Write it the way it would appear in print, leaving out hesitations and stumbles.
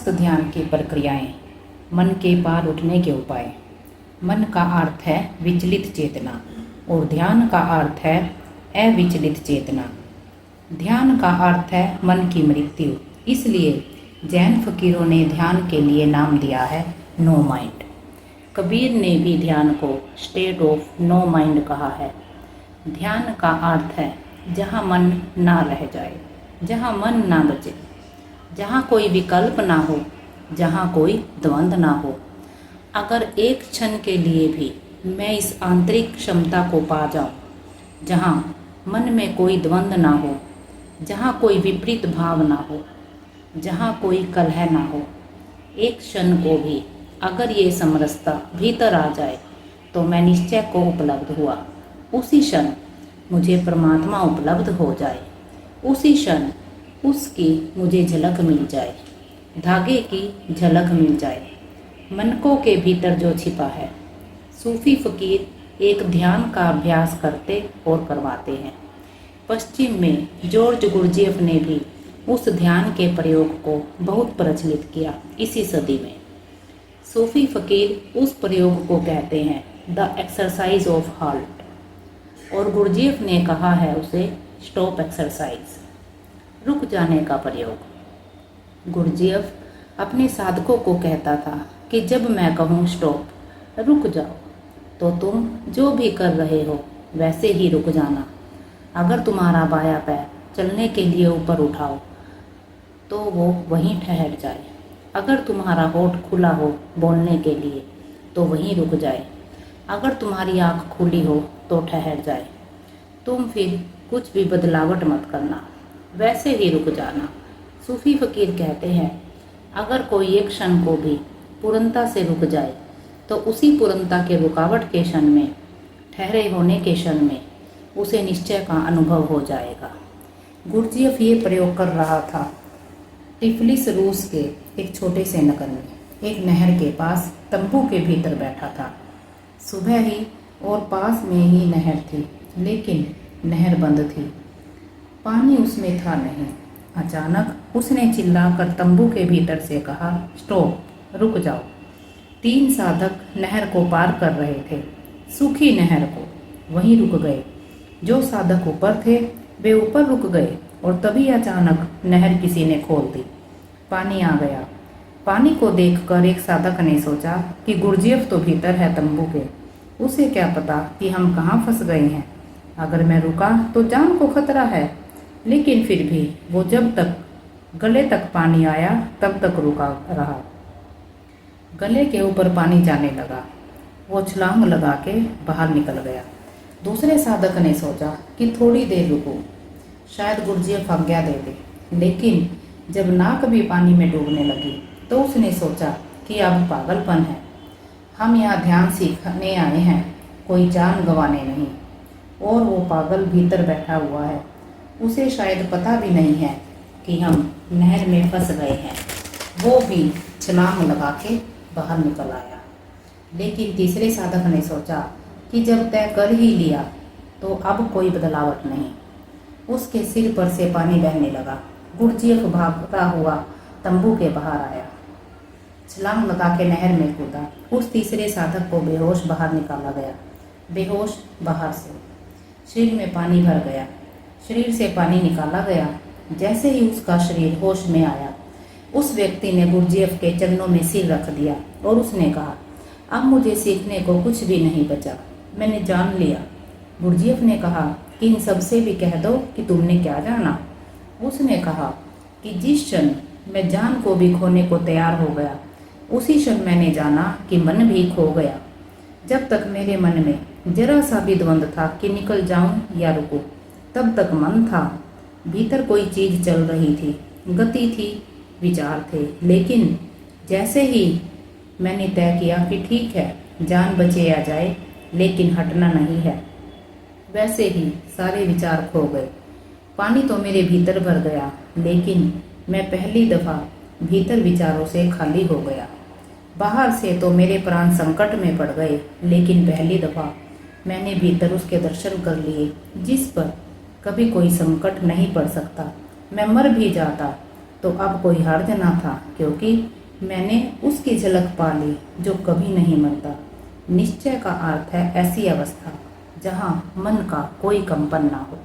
समस्त ध्यान की प्रक्रियाएं, मन के पार उठने के उपाय। मन का अर्थ है विचलित चेतना और ध्यान का अर्थ है अविचलित चेतना। ध्यान का अर्थ है मन की मृत्यु, इसलिए जैन फकीरों ने ध्यान के लिए नाम दिया है नो माइंड। कबीर ने भी ध्यान को स्टेट ऑफ नो माइंड कहा है। ध्यान का अर्थ है जहाँ मन ना रह जाए, जहाँ मन ना बचे, जहाँ कोई विकल्प ना हो, जहाँ कोई द्वंद्व ना हो। अगर एक क्षण के लिए भी मैं इस आंतरिक क्षमता को पा जाऊं, जहाँ मन में कोई द्वंद्व ना हो, जहाँ कोई विपरीत भाव ना हो, जहाँ कोई कलह ना हो, एक क्षण को भी अगर ये समरसता भीतर आ जाए तो मैं निश्चय को उपलब्ध हुआ। उसी क्षण मुझे परमात्मा उपलब्ध हो जाए, उसी क्षण उसकी मुझे झलक मिल जाए, धागे की झलक मिल जाए, मनकों के भीतर जो छिपा है। सूफी फकीर एक ध्यान का अभ्यास करते और करवाते हैं। पश्चिम में जॉर्ज गुरजियफ ने भी उस ध्यान के प्रयोग को बहुत प्रचलित किया। इसी सदी में सूफी फकीर उस प्रयोग को कहते हैं द एक्सरसाइज ऑफ हाल्ट, और गुरजियफ ने कहा है उसे स्टॉप एक्सरसाइज, रुक जाने का प्रयोग। गुरजियफ अपने साधकों को कहता था कि जब मैं कहूँ स्टॉप, रुक जाओ, तो तुम जो भी कर रहे हो वैसे ही रुक जाना। अगर तुम्हारा बायां पैर चलने के लिए ऊपर उठाओ तो वो वहीं ठहर जाए। अगर तुम्हारा होठ खुला हो बोलने के लिए तो वहीं रुक जाए। अगर तुम्हारी आँख खुली हो तो ठहर जाए। तुम फिर कुछ भी बदलावट मत करना, वैसे ही रुक जाना। सूफी फकीर कहते हैं अगर कोई एक क्षण को भी पूर्णता से रुक जाए तो उसी पूर्णता के रुकावट के क्षण में, ठहरे होने के क्षण में उसे निश्चय का अनुभव हो जाएगा। गुरजियफ ये प्रयोग कर रहा था टिफलिस रूस के एक छोटे से नगर में। एक नहर के पास तंबू के भीतर बैठा था। सुबह ही और पास में ही नहर थी, लेकिन नहर बंद थी, पानी उसमें था नहीं। अचानक उसने चिल्लाकर तंबू के भीतर से कहा स्टॉप, रुक जाओ। 3 साधक नहर को पार कर रहे थे, सूखी नहर को, वहीं रुक गए। जो साधक ऊपर थे वे ऊपर रुक गए और तभी अचानक नहर किसी ने खोल दी। पानी आ गया। पानी को देखकर एक साधक ने सोचा कि गुरजियफ तो भीतर है तंबू के, उसे क्या पता कि हम कहाँ फंस गए हैं। अगर मैं रुका तो जान को खतरा है। लेकिन फिर भी वो जब तक गले तक पानी आया तब तक रुका रहा। गले के ऊपर पानी जाने लगा, वो छलांग लगा के बाहर निकल गया। दूसरे साधक ने सोचा कि थोड़ी देर रुको, शायद गुरजियफ आज्ञा दे दे। लेकिन जब नाक भी पानी में डूबने लगी तो उसने सोचा कि अब पागलपन है, हम यहाँ ध्यान सीखने आए हैं, कोई जान गंवाने नहीं। और वो पागल भीतर बैठा हुआ है, उसे शायद पता भी नहीं है कि हम नहर में फंस गए हैं। वो भी छलांग लगा के बाहर निकल आया। लेकिन तीसरे साधक ने सोचा कि जब तय कर ही लिया तो अब कोई बदलावट नहीं। उसके सिर पर से पानी बहने लगा। गुरजियफ भागता हुआ तंबू के बाहर आया, छलांग लगा के नहर में कूदा। उस तीसरे साधक को बेहोश बाहर निकाला गया। बेहोश बाहर से, शरीर में पानी भर गया, शरीर से पानी निकाला गया। जैसे ही उसका शरीर होश में आया, उस व्यक्ति ने गुरजियफ के चरणों में सिर रख दिया और उसने कहा अब मुझे सीखने को कुछ भी नहीं बचा, मैंने जान लिया। गुरजियफ ने कहा कि इन सबसे भी कह दो कि तुमने क्या जाना। उसने कहा कि जिस क्षण मैं जान को भी खोने को तैयार हो गया, उसी क्षण मैंने जाना कि मन भी खो गया। जब तक मेरे मन में जरा सा भी द्वंद्व था कि निकल जाऊं या रुकूं, तब तक मन था, भीतर कोई चीज़ चल रही थी, गति थी, विचार थे। लेकिन जैसे ही मैंने तय किया कि ठीक है, जान बचे या जाए लेकिन हटना नहीं है, वैसे ही सारे विचार खो गए। पानी तो मेरे भीतर भर गया, लेकिन मैं पहली दफ़ा भीतर विचारों से खाली हो गया। बाहर से तो मेरे प्राण संकट में पड़ गए, लेकिन पहली दफ़ा मैंने भीतर उसके दर्शन कर लिए जिस पर कभी कोई संकट नहीं पड़ सकता। मैं मर भी जाता तो अब कोई हर्ज ना था, क्योंकि मैंने उसकी झलक पा ली जो कभी नहीं मरता। निश्चय का अर्थ है ऐसी अवस्था जहाँ मन का कोई कंपन ना हो।